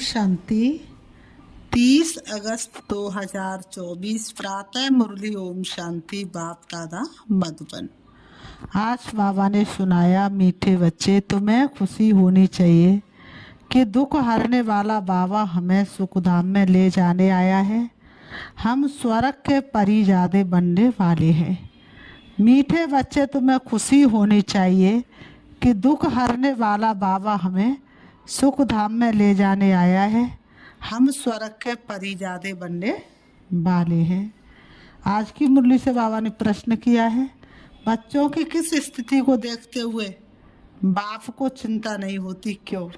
शांति। 30 अगस्त 2024 प्रातः मुरली। ओम शांति। बाप दादा मधुबन। आज बाबा ने सुनाया, मीठे बच्चे तुम्हें खुशी होनी चाहिए कि दुख हरने वाला बाबा हमें सुखधाम में ले जाने आया है। हम स्वर्ग के परिजादे बनने वाले हैं। मीठे बच्चे तुम्हें खुशी होनी चाहिए कि दुख हरने वाला बाबा हमें सुख धाम में ले जाने आया है। हम स्वर्ग के परिजादे बनने वाले हैं। आज की मुरली से बाबा ने प्रश्न किया है, बच्चों की किस स्थिति को देखते हुए बाप को चिंता नहीं होती, क्यों?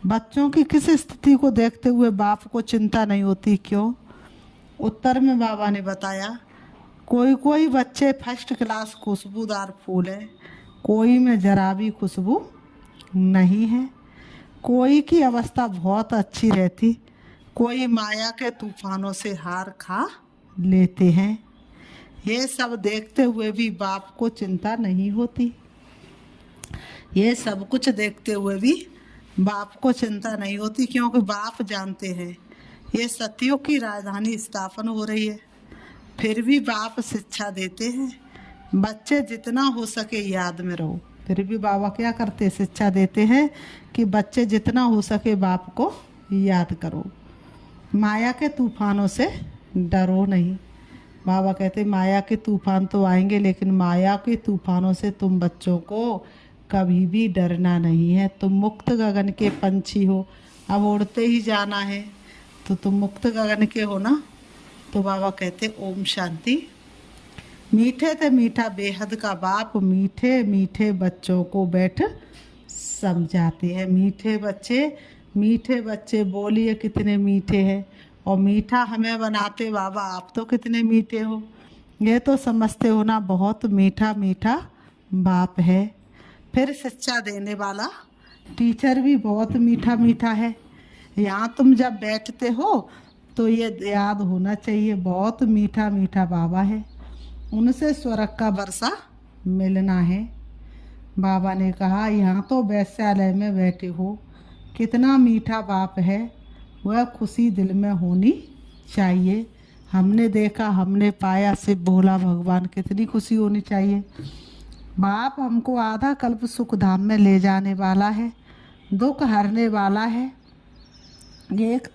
बच्चों की किस स्थिति को देखते हुए बाप को चिंता नहीं होती, क्यों? उत्तर में बाबा ने बताया, कोई कोई बच्चे फर्स्ट क्लास खुशबूदार फूल है, कोई में जरा भी खुशबू नहीं है। कोई की अवस्था बहुत अच्छी रहती, कोई माया के तूफानों से हार खा लेते हैं। ये सब देखते हुए भी बाप को चिंता नहीं होती। ये सब कुछ देखते हुए भी बाप को चिंता नहीं होती, क्योंकि बाप जानते हैं ये सत्युग की राजधानी स्थापन हो रही है। फिर भी बाप शिक्षा देते हैं, बच्चे जितना हो सके याद में रहो। फिर भी बाबा क्या करते, शिक्षा देते हैं कि बच्चे जितना हो सके बाप को याद करो। माया के तूफानों से डरो नहीं। बाबा कहते माया के तूफान तो आएंगे, लेकिन माया के तूफानों से तुम बच्चों को कभी भी डरना नहीं है। तुम मुक्त गगन के पंछी हो, अब उड़ते ही जाना है, तो तुम मुक्त गगन के हो ना। तो बाबा कहते ओम शांति। मीठे ते मीठा बेहद का बाप मीठे मीठे बच्चों को बैठ समझाते हैं। मीठे बच्चे बोलिए कितने मीठे हैं, और मीठा हमें बनाते बाबा आप तो कितने मीठे हो। ये तो समझते हो ना, बहुत मीठा मीठा बाप है। फिर शिक्षा देने वाला टीचर भी बहुत मीठा मीठा है। यहाँ तुम जब बैठते हो तो ये याद होना चाहिए, बहुत मीठा मीठा बाबा है, उनसे स्वर्ग का वर्षा मिलना है। बाबा ने कहा यहाँ तो वैश्यालय में बैठे हो, कितना मीठा बाप है, वह खुशी दिल में होनी चाहिए। हमने देखा, हमने पाया, सिर्फ भोला भगवान, कितनी खुशी होनी चाहिए। बाप हमको आधा कल्प सुख धाम में ले जाने वाला है, दुख हरने वाला है। एक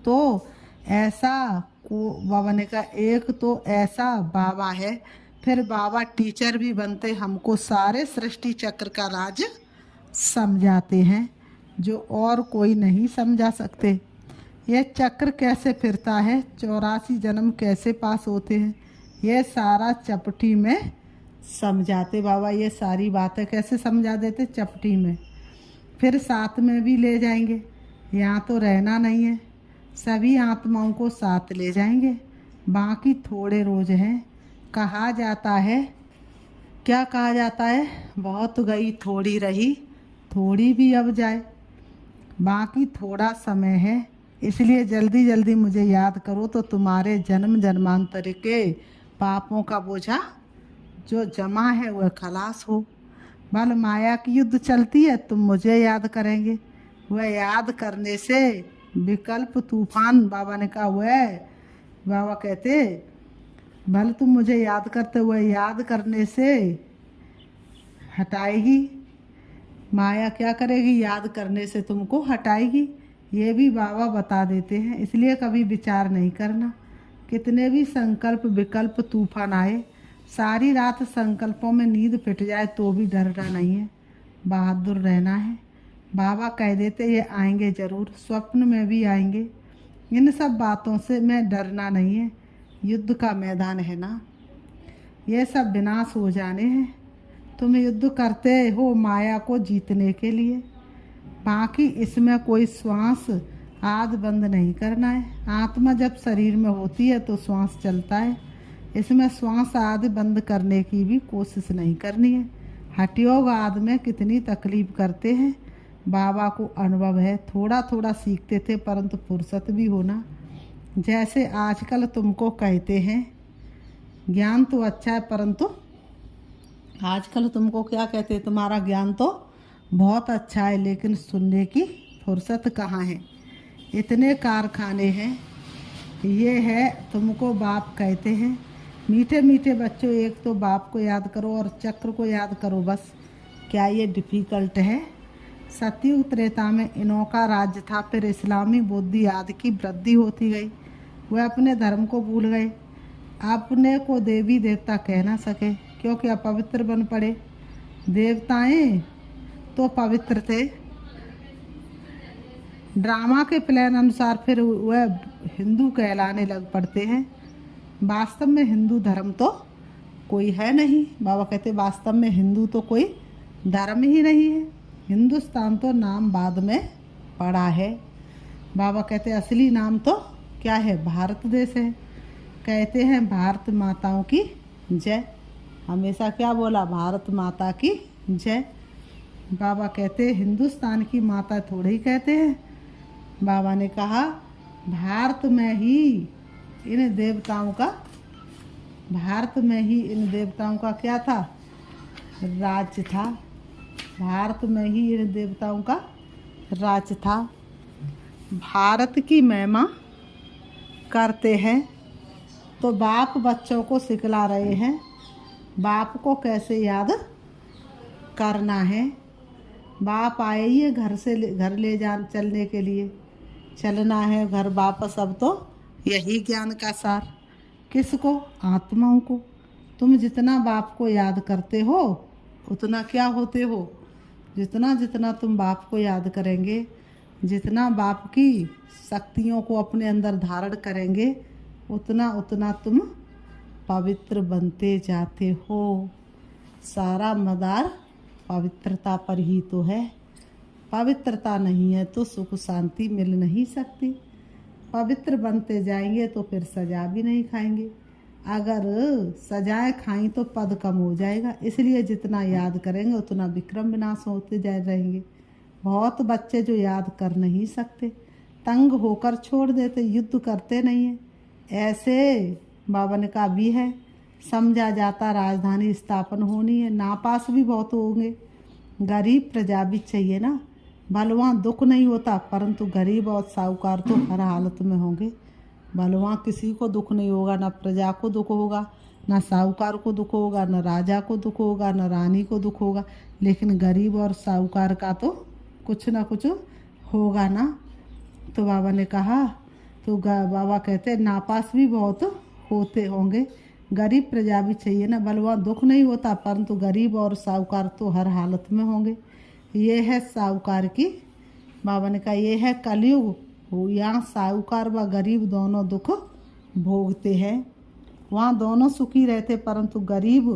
तो ऐसा बाबा ने कहा, एक तो ऐसा बाबा है। फिर बाबा टीचर भी बनते, हमको सारे सृष्टि चक्र का राज समझाते हैं, जो और कोई नहीं समझा सकते। ये चक्र कैसे फिरता है, 84 जन्म कैसे पास होते हैं, ये सारा चपटी में समझाते बाबा। ये सारी बातें कैसे समझा देते, चपटी में। फिर साथ में भी ले जाएंगे, यहाँ तो रहना नहीं है, सभी आत्माओं को साथ ले जाएंगे। बाकी थोड़े रोज हैं। कहा जाता है, क्या कहा जाता है, बहुत गई थोड़ी रही, थोड़ी भी अब जाए। बाकी थोड़ा समय है, इसलिए जल्दी जल्दी मुझे याद करो, तो तुम्हारे जन्म जन्मांतर के पापों का बोझा जो जमा है वह खलास हो। बल माया की युद्ध चलती है, तुम मुझे याद करेंगे, वह याद करने से विकल्प तूफान, बाबा ने कहा वह, बाबा कहते भले तुम मुझे याद करते हुए याद करने से हटाएगी। माया क्या करेगी, याद करने से तुमको हटाएगी। ये भी बाबा बता देते हैं, इसलिए कभी विचार नहीं करना। कितने भी संकल्प विकल्प तूफान आए, सारी रात संकल्पों में नींद फिट जाए तो भी डरना नहीं है, बहादुर रहना है। बाबा कह देते ये आएंगे जरूर, स्वप्न में भी आएंगे। इन सब बातों से मैं डरना नहीं है, युद्ध का मैदान है ना, ये सब विनाश हो जाने हैं। तुम युद्ध करते हो माया को जीतने के लिए। बाकी इसमें कोई श्वास आद बंद नहीं करना है। आत्मा जब शरीर में होती है तो श्वास चलता है, इसमें श्वास आदि बंद करने की भी कोशिश नहीं करनी है। हठयोग आदि में कितनी तकलीफ करते हैं, बाबा को अनुभव है। थोड़ा थोड़ा सीखते थे, परंतु फुर्सत भी होना। जैसे आजकल तुमको कहते हैं ज्ञान तो अच्छा है, परंतु आजकल तुमको क्या कहते हैं, तुम्हारा ज्ञान तो बहुत अच्छा है, लेकिन सुनने की फुर्सत कहाँ है। इतने कारखाने हैं, ये है तुमको बाप कहते हैं। मीठे मीठे बच्चों, एक तो बाप को याद करो और चक्र को याद करो बस। क्या ये डिफ़िकल्ट है? सतयुग त्रेता में इनों का राज्य था, फिर इस्लामी बुद्धि आदि की वृद्धि होती गई। वह अपने धर्म को भूल गए, अपने को देवी देवता कह ना सके क्योंकि अपवित्र बन पड़े। देवताएं तो पवित्र थे। ड्रामा के प्लान अनुसार फिर वह हिंदू कहलाने लग पड़ते हैं। वास्तव में हिंदू धर्म तो कोई है नहीं। बाबा कहते वास्तव में हिंदू तो कोई धर्म ही नहीं है। हिंदुस्तान तो नाम बाद में पड़ा है। बाबा कहते असली नाम तो क्या है? भारत देश है। कहते हैं भारत माताओं की जय। हमेशा क्या बोला? भारत माता की जय। बाबा कहते हिंदुस्तान की माता थोड़े ही कहते हैं। बाबा ने कहा भारत में ही इन देवताओं का क्या था? राज्य था। भारत में ही इन देवताओं का राज्य था। भारत की महिमा करते हैं तो बाप बच्चों को सिखला रहे हैं बाप को कैसे याद करना है। बाप आए ही है घर ले चलने के लिए, चलना है घर वापस। अब तो यही ज्ञान का सार। किसको? आत्माओं को। तुम जितना बाप को याद करते हो उतना क्या होते हो? जितना जितना तुम बाप को याद करेंगे, जितना बाप की शक्तियों को अपने अंदर धारण करेंगे, उतना उतना तुम पवित्र बनते जाते हो। सारा मदार पवित्रता पर ही तो है। पवित्रता नहीं है तो सुख शांति मिल नहीं सकती। पवित्र बनते जाएंगे तो फिर सजा भी नहीं खाएंगे। अगर सजाएं खाई तो पद कम हो जाएगा। इसलिए जितना याद करेंगे उतना विक्रम विनाश होते जा रहेंगे। बहुत बच्चे जो याद कर नहीं सकते, तंग होकर छोड़ देते, युद्ध करते नहीं हैं। ऐसे बाबा ने कहा भी है। समझा जाता राजधानी स्थापन होनी है, नापास भी बहुत होंगे। गरीब प्रजा भी चाहिए ना। बलवान दुख नहीं होता, परंतु गरीब और साहूकार तो हर हालत में होंगे। बलवान किसी को दुख नहीं होगा, ना प्रजा को दुख होगा, ना साहूकार को दुख होगा, ना राजा को दुख होगा, ना रानी को दुख होगा। लेकिन गरीब और साहूकार का तो कुछ ना कुछ होगा ना। तो बाबा ने कहा, तो बाबा कहते नापास भी बहुत होते होंगे। गरीब प्रजा भी चाहिए ना। बलवान दुख नहीं होता, परंतु गरीब और साहूकार तो हर हालत में होंगे। ये है साहूकार की, बाबा ने कहा ये है कलयुग। यहाँ साहूकार व गरीब दोनों दुख भोगते हैं। वहाँ दोनों सुखी रहते, परंतु गरीब,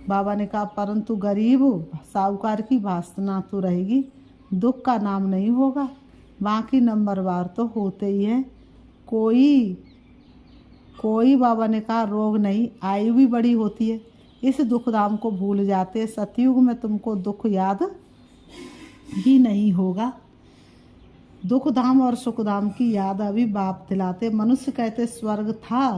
बाबा ने कहा परंतु गरीब साहूकार की वासना तो रहेगी, दुख का नाम नहीं होगा। बाकी नंबरवार तो होते ही हैं। कोई बाबा ने कहा रोग नहीं, आयु भी बड़ी होती है। इस दुख धाम को भूल जाते। सतयुग में तुमको दुख याद ही नहीं होगा। दुख धाम और सुख धाम की याद अभी बाप दिलाते। मनुष्य कहते स्वर्ग था,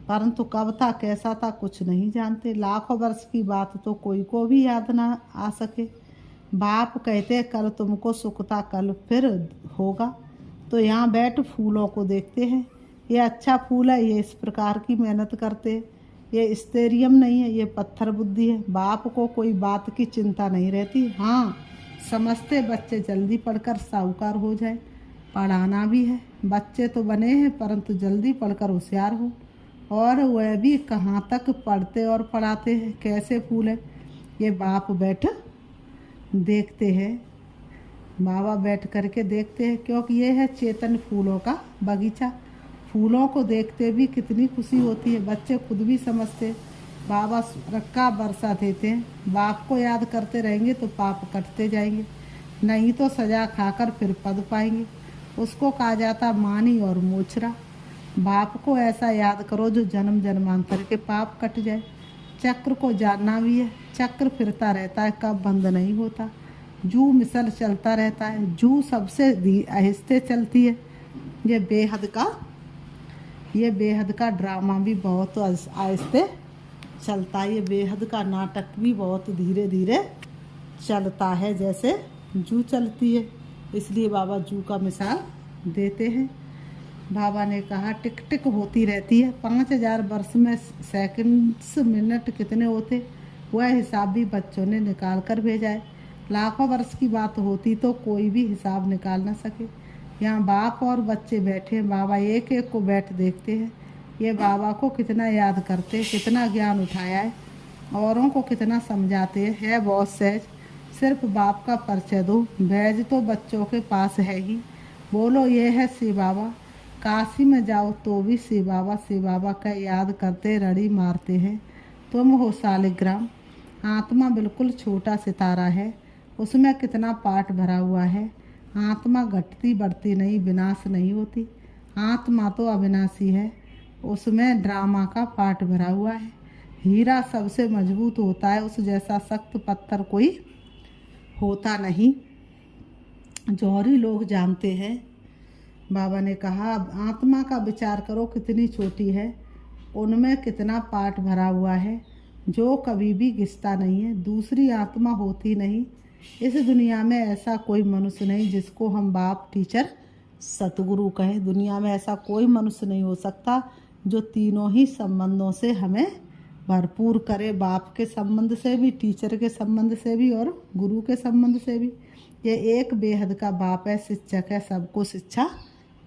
परंतु कब था कैसा था कुछ नहीं जानते। लाखों वर्ष की बात तो कोई को भी याद ना आ सके। बाप कहते कल तुमको सुख था, कल फिर होगा। तो यहाँ बैठ फूलों को देखते हैं। ये अच्छा फूल है, ये इस प्रकार की मेहनत करते। ये स्टेरियम नहीं है, ये पत्थर बुद्धि है। बाप को कोई बात की चिंता नहीं रहती। हाँ, समझते बच्चे जल्दी पढ़कर साहूकार हो जाए। पढ़ाना भी है। बच्चे तो बने हैं, परंतु जल्दी पढ़कर होशियार हो। और वह भी कहाँ तक पढ़ते और पढ़ाते हैं। कैसे फूल है, ये बाप बैठ देखते हैं। बाबा बैठ करके देखते हैं, क्योंकि ये है चेतन फूलों का बगीचा। फूलों को देखते भी कितनी खुशी होती है। बच्चे खुद भी समझते। बाबा रक्का बरसा देते हैं। बाप को याद करते रहेंगे तो पाप कटते जाएंगे, नहीं तो सजा खाकर फिर पद पाएंगे। उसको कहा जाता मानी और मोचरा। बाप को ऐसा याद करो जो जन्म जन्मांतर के पाप कट जाए। चक्र को जानना भी है। चक्र फिरता रहता है, कब बंद नहीं होता। जू मिसल चलता रहता है। जू सबसे आहिस्ते चलती है। ये बेहद का ड्रामा भी बहुत आहिस्ते चलता है। ये बेहद का नाटक भी बहुत धीरे धीरे चलता है, जैसे जू चलती है। इसलिए बाबा जू का मिसाल देते हैं। बाबा ने कहा टिक टिक होती रहती है, 5000 वर्ष में सेकंड्स मिनट कितने होते, वह हिसाब भी बच्चों ने निकाल कर भेजा है। लाखों वर्ष की बात होती तो कोई भी हिसाब निकाल ना सके। यहाँ बाप और बच्चे बैठे, बाबा एक एक को बैठ देखते हैं। ये बाबा को कितना याद करते, कितना ज्ञान उठाया है, औरों को कितना समझाते हैं। है बहुत सहज, सिर्फ बाप का परिचय दो, बैज तो बच्चों के पास है ही। बोलो ये है शिव बाबा। काशी में जाओ तो भी शिव बाबा का याद करते रड़ी मारते हैं। तुम हो शालिग्राम। आत्मा बिल्कुल छोटा सितारा है, उसमें कितना पाठ भरा हुआ है। आत्मा घटती बढ़ती नहीं, विनाश नहीं होती। आत्मा तो अविनाशी है, उसमें ड्रामा का पाठ भरा हुआ है। हीरा सबसे मजबूत होता है, उस जैसा सख्त पत्थर कोई होता नहीं। जौहरी लोग जानते हैं। बाबा ने कहा आत्मा का विचार करो कितनी छोटी है, उनमें कितना पाठ भरा हुआ है, जो कभी भी घिसता नहीं है। दूसरी आत्मा होती नहीं। इस दुनिया में ऐसा कोई मनुष्य नहीं जिसको हम बाप, टीचर, सतगुरु कहें। दुनिया में ऐसा कोई मनुष्य नहीं हो सकता जो तीनों ही संबंधों से हमें भरपूर करे, बाप के संबंध से भी, टीचर के संबंध से भी और गुरु के संबंध से भी। ये एक बेहद का बाप है, शिक्षक है, सबको शिक्षा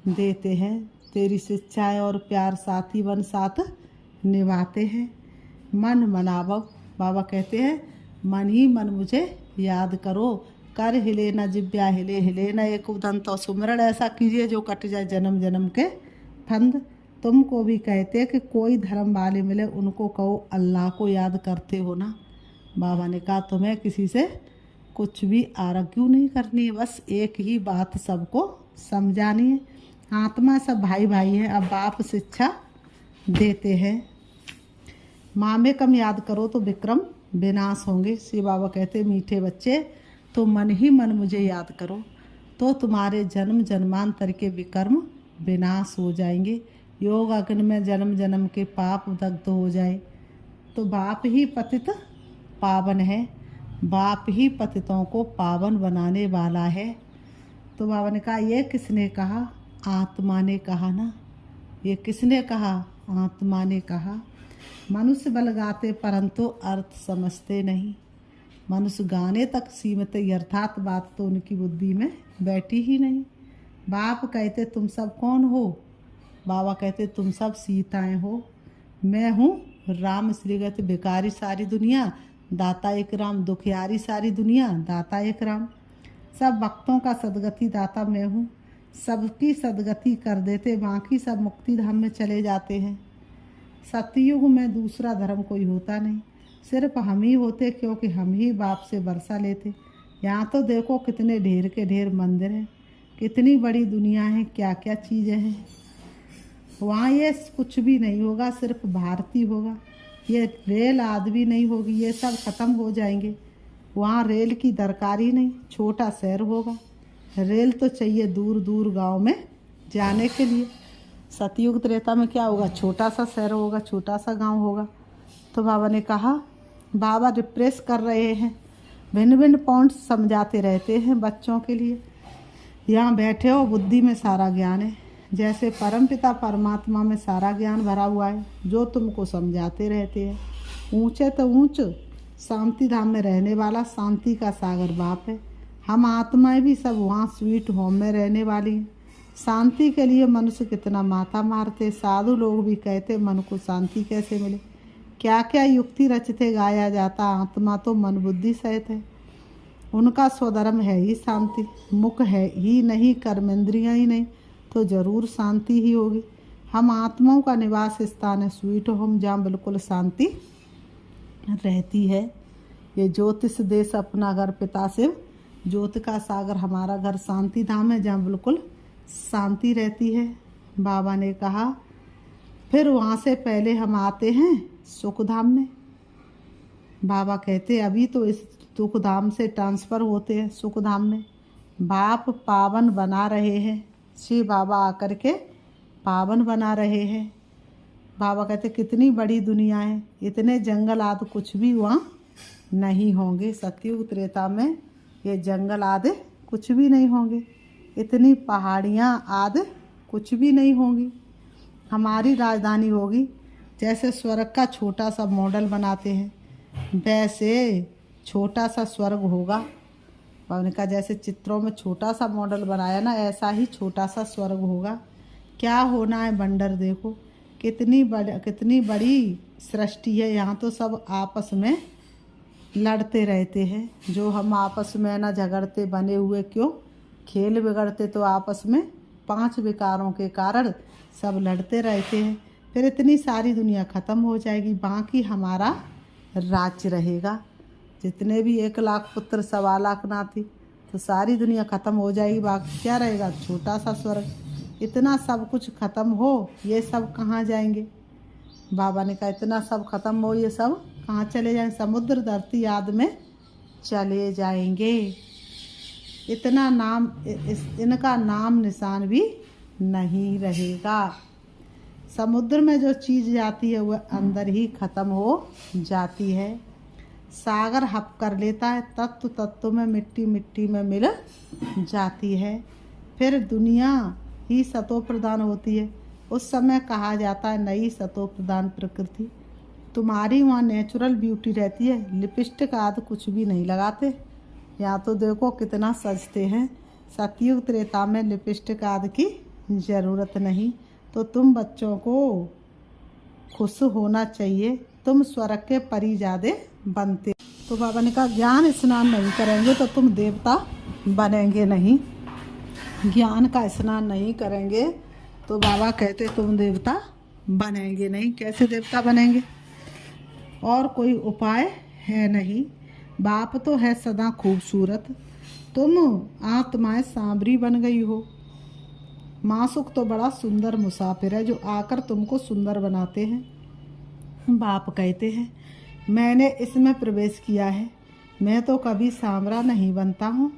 देते हैं। तेरी शिक्षाएं और प्यार साथी बन साथ निभाते हैं। मन मनावो, बाबा कहते हैं मन ही मन मुझे याद करो। कर हिले न जिब्या हिले, हिले न एक उदंत तो सुमरण, ऐसा कीजिए जो कट जाए जन्म जन्म के फंद। तुमको भी कहते कि कोई धर्म वाले मिले उनको कहो अल्लाह को याद करते हो ना। बाबा ने कहा तुम्हें किसी से कुछ भी आर्ग्यू नहीं करनी है, बस एक ही बात सबको समझानी है। आत्मा सब भाई भाई है। अब बाप शिक्षा देते हैं। माँ में कम याद करो तो विक्रम विनाश होंगे। शिव बाबा कहते मीठे बच्चे तो मन ही मन मुझे याद करो तो तुम्हारे जन्म जन्मांतर के विकर्म विनाश हो जाएंगे। योग अग्नि में जन्म जन्म के पाप दग्ध हो जाए। तो बाप ही पतित पावन है, बाप ही पतितों को पावन बनाने वाला है। तो बाबा ने कहा ये किसने कहा? आत्मा ने कहा ना। ये किसने कहा? आत्मा ने कहा। मनुष्य बल गाते परंतु अर्थ समझते नहीं। मनुष्य गाने तक सीमित, अर्थात बात तो उनकी बुद्धि में बैठी ही नहीं। बाप कहते तुम सब कौन हो? बाबा कहते तुम सब सीताएं हो। मैं हूँ राम श्रीगत भिकारी सारी दुनिया, दाता एक राम, दुखियारी सारी दुनिया, दाता एक राम। सब भक्तों का सदगति दाता मैं हूँ। सबकी सदगति कर देते, बाकी सब मुक्ति धाम में चले जाते हैं। सतयुग में दूसरा धर्म कोई होता नहीं, सिर्फ हम ही होते, क्योंकि हम ही बाप से वर्षा लेते। यहाँ तो देखो कितने ढेर के ढेर मंदिर हैं, कितनी बड़ी दुनिया है, क्या क्या चीज़ें हैं। वहाँ ये कुछ भी नहीं होगा, सिर्फ भारती होगा। ये रेल आदि नहीं होगी, ये सब ख़त्म हो जाएंगे। वहाँ रेल की दरकार ही नहीं, छोटा शहर होगा। रेल तो चाहिए दूर दूर गांव में जाने के लिए। सतयुग त्रेता में क्या होगा? छोटा सा शहर होगा, छोटा सा गांव होगा। तो बाबा ने कहा, बाबा रिप्रेस कर रहे हैं, भिन्न भिन्न पॉइंट्स समझाते रहते हैं बच्चों के लिए। यहाँ बैठे हो, बुद्धि में सारा ज्ञान है, जैसे परमपिता परमात्मा में सारा ज्ञान भरा हुआ है, जो तुमको समझाते रहते हैं। ऊंचे तो ऊंच शांति धाम में रहने वाला शांति का सागर बाप है। हम आत्माएं भी सब वहाँ स्वीट होम में रहने वाली हैं। शांति के लिए मनुष्य कितना माथा मारते, साधु लोग भी कहते मन को शांति कैसे मिले, क्या क्या युक्ति रचते गाया जाता। आत्मा तो मन बुद्धि सहित है, उनका स्वधर्म है ही शांति। मुख है ही नहीं, कर्मेंद्रियाँ ही नहीं, तो जरूर शांति ही होगी। हम आत्माओं का निवास स्थान है स्वीट होम, जहाँ बिल्कुल शांति रहती है। ये ज्योतिष देश अपना घर पिता शिव, ज्योत का सागर हमारा घर शांति धाम है, जहाँ बिल्कुल शांति रहती है। बाबा ने कहा फिर वहाँ से पहले हम आते हैं सुख धाम में। बाबा कहते अभी तो इस सुख धाम से ट्रांसफ़र होते हैं सुख धाम में। बाप पावन बना रहे हैं, श्री बाबा आकर के पावन बना रहे हैं। बाबा कहते कितनी बड़ी दुनिया है, इतने जंगल आदि कुछ भी वहाँ नहीं होंगे। सतयुग त्रेता में ये जंगल आदि कुछ भी नहीं होंगे। इतनी पहाड़ियाँ आदि कुछ भी नहीं होंगी। हमारी राजधानी होगी। जैसे स्वर्ग का छोटा सा मॉडल बनाते हैं वैसे छोटा सा स्वर्ग होगा। उन्होंने कहा जैसे चित्रों में छोटा सा मॉडल बनाया ना, ऐसा ही छोटा सा स्वर्ग होगा। क्या होना है बंडर, देखो कितनी बड़ी सृष्टि है। यहाँ तो सब आपस में लड़ते रहते हैं। जो हम आपस में ना झगड़ते बने हुए, क्यों खेल बिगड़ते तो आपस में 5 विकारों के कारण सब लड़ते रहते हैं। फिर इतनी सारी दुनिया ख़त्म हो जाएगी, बाकी हमारा राज्य रहेगा। जितने भी 1 लाख पुत्र 1.25 लाख नाती, तो सारी दुनिया ख़त्म हो जाएगी, बाकी क्या रहेगा? छोटा सा स्वर्ग। इतना सब कुछ ख़त्म हो, ये सब कहाँ जाएंगे? बाबा ने कहा इतना सब ख़त्म हो, ये सब कहाँ चले जाएंगे? समुद्र धरती आदि में चले जाएंगे। इतना नाम इनका नाम निशान भी नहीं रहेगा। समुद्र में जो चीज़ जाती है वह अंदर ही ख़त्म हो जाती है। सागर हप कर लेता है, तत्व तत्व में, मिट्टी मिट्टी में मिल जाती है। फिर दुनिया ही सतो प्रधान होती है। उस समय कहा जाता है नई सतो प्रधान प्रकृति। तुम्हारी वहाँ नेचुरल ब्यूटी रहती है, लिपस्टिक आदि कुछ भी नहीं लगाते। यहाँ तो देखो कितना सजते हैं। सतयुग त्रेता में लिपस्टिक आदि की ज़रूरत नहीं। तो तुम बच्चों को खुश होना चाहिए, तुम स्वर्ग के परी ज़्यादा बनते। तो बाबा ने कहा ज्ञान स्नान नहीं करेंगे तो तुम देवता बनेंगे नहीं। ज्ञान का स्नान नहीं करेंगे तो बाबा कहते तुम देवता बनेंगे नहीं। कैसे देवता बनेंगे? और कोई उपाय है नहीं। बाप तो है सदा खूबसूरत, तुम आत्माएं सांवरी बन गई हो। मासुक तो बड़ा सुंदर मुसाफिर है जो आकर तुमको सुंदर बनाते हैं। बाप कहते हैं मैंने इसमें प्रवेश किया है, मैं तो कभी सांवरा नहीं बनता हूँ,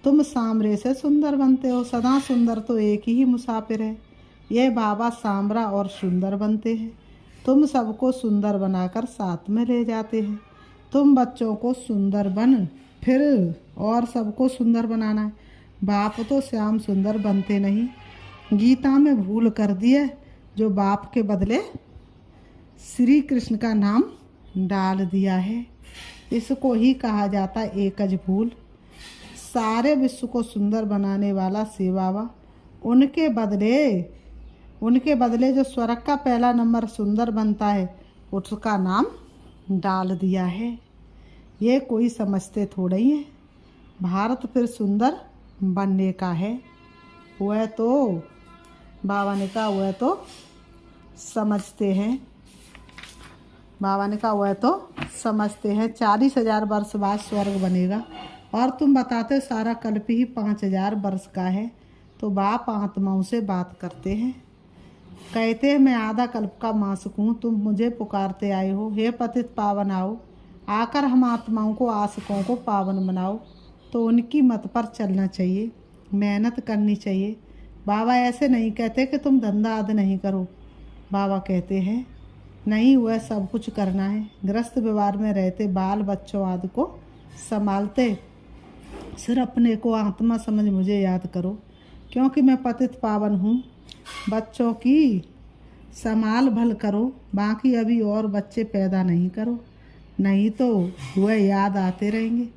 तुम सांवरे से सुंदर बनते हो। सदा सुंदर तो एक ही मुसाफिर है, ये बाबा सांवरा और सुंदर बनते हैं। तुम सबको सुंदर बनाकर साथ में ले जाते हैं। तुम बच्चों को सुंदर बन, फिर और सबको सुंदर बनाना है। बाप तो श्याम सुंदर बनते नहीं। गीता में भूल कर दिए जो बाप के बदले श्री कृष्ण का नाम डाल दिया है। इसको ही कहा जाता है एकज भूल। सारे विश्व को सुंदर बनाने वाला शिव बाबा, उनके बदले जो स्वर्ग का पहला नंबर सुंदर बनता है उसका नाम डाल दिया है। ये कोई समझते थोड़ा ही है। भारत फिर सुंदर बनने का है। वह तो बाबा ने कहा वह तो समझते हैं। बाबा ने कहा वह तो समझते हैं 40,000 वर्ष बाद स्वर्ग बनेगा और तुम बताते सारा कल्प ही 5,000 वर्ष का है। तो बाप आत्माओं से बात करते हैं, कहते हैं मैं आधा कल्प का मासुक हूँ, तुम मुझे पुकारते आए हो, हे पतित पावन आओ, आकर हम आत्माओं को आशिकों को पावन बनाओ। तो उनकी मत पर चलना चाहिए, मेहनत करनी चाहिए। बाबा ऐसे नहीं कहते कि तुम धंधा आदि नहीं करो। बाबा कहते हैं नहीं, वह सब कुछ करना है। गृहस्थ व्यवहार में रहते बाल बच्चों आदि को संभालते सिर्फ अपने को आत्मा समझ मुझे याद करो, क्योंकि मैं पतित पावन हूँ। बच्चों की संभाल भल करो, बाकी अभी और बच्चे पैदा नहीं करो, नहीं तो वह याद आते रहेंगे।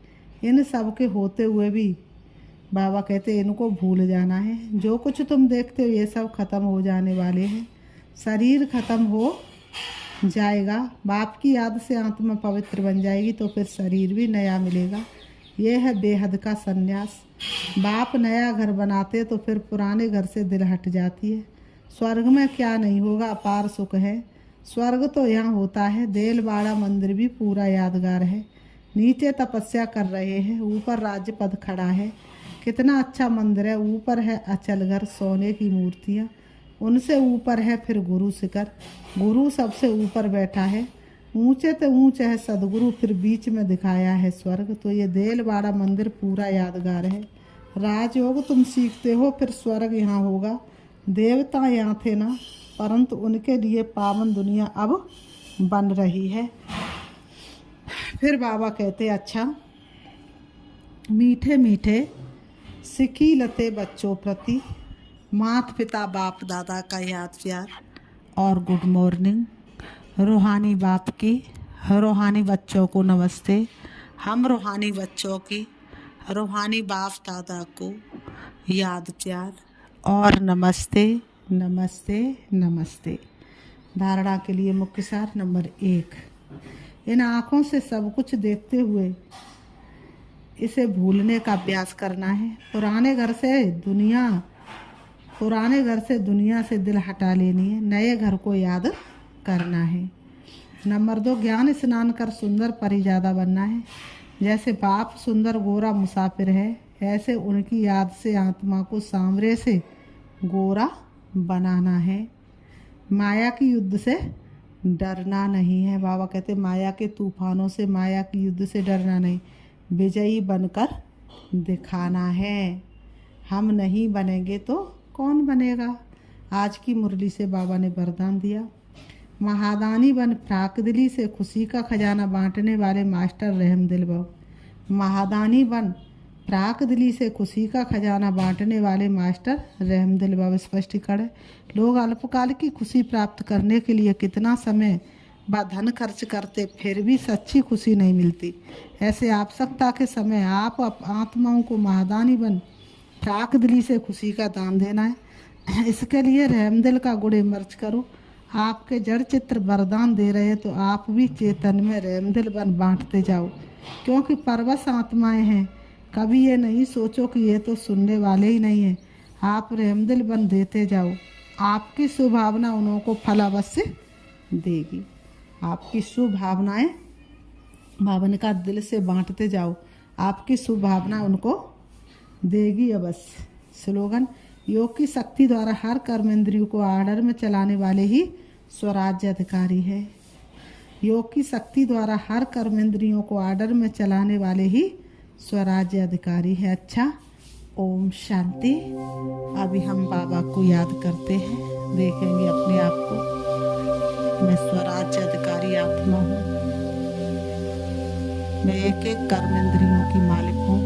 इन सब के होते हुए भी बाबा कहते इनको भूल जाना है। जो कुछ तुम देखते हो ये सब खत्म हो जाने वाले हैं। शरीर खत्म हो जाएगा, बाप की याद से आत्मा पवित्र बन जाएगी तो फिर शरीर भी नया मिलेगा। यह है बेहद का संन्यास। बाप नया घर बनाते तो फिर पुराने घर से दिल हट जाती है। स्वर्ग में क्या नहीं होगा, अपार सुख है। स्वर्ग तो यहाँ होता है। देलवाड़ा मंदिर भी पूरा यादगार है। नीचे तपस्या कर रहे हैं, ऊपर राज्य पद खड़ा है। कितना अच्छा मंदिर है। ऊपर है अचल घर, सोने की मूर्तियाँ, उनसे ऊपर है फिर गुरु शिखर। गुरु सबसे ऊपर बैठा है। ऊंचे तो ऊंचे है सदगुरु, फिर बीच में दिखाया है स्वर्ग। तो ये देलवाड़ा मंदिर पूरा यादगार है। राजयोग तुम सीखते हो, फिर स्वर्ग यहाँ होगा। देवता यहाँ थे ना, परंतु उनके लिए पावन दुनिया अब बन रही है। फिर बाबा कहते अच्छा मीठे मीठे सिखी लते बच्चों प्रति माता पिता बाप दादा का याद प्यार और गुड मॉर्निंग। रूहानी बाप की रूहानी बच्चों को नमस्ते। हम रूहानी बच्चों की रूहानी बाप दादा को याद प्यार और नमस्ते नमस्ते नमस्ते। धारणा के लिए मुख्य सार नंबर 1, इन आँखों से सब कुछ देखते हुए इसे भूलने का अभ्यास करना है। पुराने घर से दुनिया से दिल हटा लेनी है, नए घर को याद करना है। नंबर 2, ज्ञान स्नान कर सुंदर परिजादा बनना है। जैसे बाप सुंदर गोरा मुसाफिर है, ऐसे उनकी याद से आत्मा को सांवरे से गोरा बनाना है। माया की युद्ध से डरना नहीं है। बाबा कहते माया के तूफानों से, माया की युद्ध से डरना नहीं, विजयी बनकर दिखाना है। हम नहीं बनेंगे तो कौन बनेगा। आज की मुरली से बाबा ने वरदान दिया, महादानी बन प्राकदिली से खुशी का खजाना बांटने वाले मास्टर रहमदिल भव। महादानी बन प्राकदिली से खुशी का खजाना बांटने वाले मास्टर रहमदिल भव। स्पष्टीकरण, लोग अल्पकाल की खुशी प्राप्त करने के लिए कितना समय व धन खर्च करते, फिर भी सच्ची खुशी नहीं मिलती। ऐसे आवश्यकता के समय आप आत्माओं को महादानी बन प्राकदिली से खुशी का दान देना है। इसके लिए रहमदिल का गुण इमर्ज करो। आपके जड़ चित्र वरदान दे रहे हैं तो आप भी चेतन में रहमदिल बन बांटते जाओ, क्योंकि परवश आत्माएं हैं। कभी ये नहीं सोचो कि ये तो सुनने वाले ही नहीं हैं। आप रहमदिल बन देते जाओ, आपकी शुभावना उनको फल अवश्य देगी। आपकी शुभ भावनाएं भावन का दिल से बांटते जाओ, आपकी शुभ भावना उनको देगी अवश्य। स्लोगन, योग की शक्ति द्वारा हर कर्मेंद्रियों को आर्डर में चलाने वाले ही स्वराज्य अधिकारी है। योग की शक्ति द्वारा हर कर्मेंद्रियों को आर्डर में चलाने वाले ही स्वराज्य अधिकारी है। अच्छा, ओम शांति। अभी हम बाबा को याद करते हैं, देखेंगे अपने आप को। मैं स्वराज्य अधिकारी आत्मा हूँ। मैं एक एक कर्मेंद्रियों की मालिक हूँ।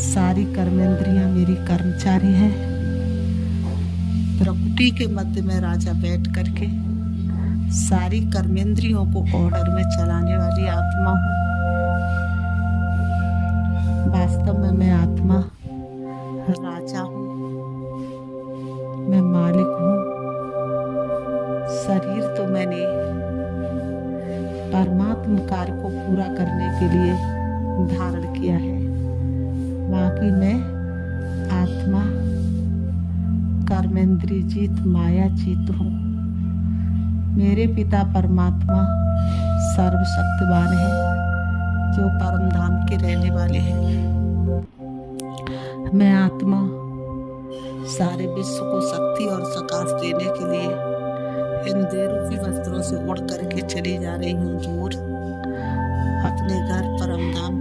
सारी कर्मेंद्रियां मेरी कर्मचारी हैं। प्रकृति के मध्य में राजा बैठ करके सारी कर्मेंद्रियों को ऑर्डर में चलाने वाली आत्मा हूँ। वास्तव में मैं आत्मा राजा हूँ, मैं मालिक हूँ। शरीर तो मैंने परमात्म कार्य को पूरा करने के लिए धारण किया है। बाकी मैं आत्मा कर्मेंद्रिय जीत माया जीत हूँ। मेरे पिता परमात्मा सर्वशक्तिवान है, जो परम धाम के रहने वाले हैं। मैं आत्मा सारे विश्व को शक्ति और प्रकाश देने के लिए इन देहरूपी वस्त्रों से उड़ करके चली जा रही हूँ दूर, अपने घर परम धाम,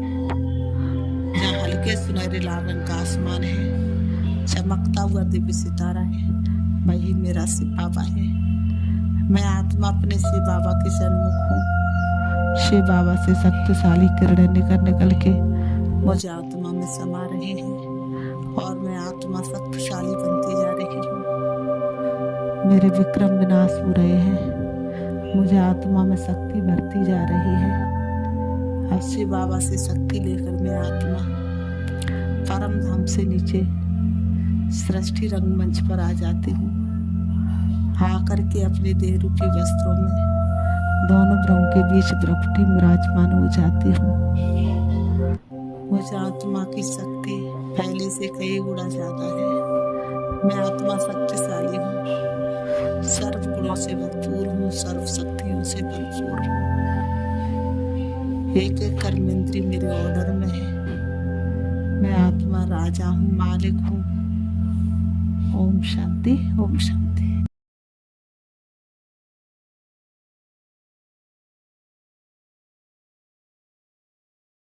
जहाँ हल्के सुनहरे लाल रंग का आसमान है, चमकता हुआ दिव्य सितारा है, वही मेरा शिव बाबा है। मैं आत्मा अपने शिव बाबा के सन्मुख हूँ। शिव बाबा से शक्तिशाली किरणें निकल के मुझे आत्मा में समा रहे हैं और मैं आत्मा शक्तिशाली बनती जा रही हूँ। मेरे विक्रम विनाश हो रहे हैं, मुझे आत्मा में शक्ति बढ़ती जा रही है। अब शिव बाबा से शक्ति लेकर मैं आत्मा परम धाम से नीचे सृष्टि रंगमंच पर आ जाती हूँ। आकर के अपने देह रूपी वस्त्रों में दोनों ब्रह्म के बीच प्रकृति विराजमान हो जाती हूँ। मुझे आत्मा की शक्ति पहले से कई गुना ज्यादा है। मैं आत्मा शक्तिशाली हूँ, सर्व गुणों से भरपूर हूँ, सर्व शक्तियों से भरपूर हूँ। एक एक कर्मेंद्रिय मेरे ऑर्डर में है। मैं आत्मा राजा हूँ, मालिक हूँ। ओम शांति, ओम शांति।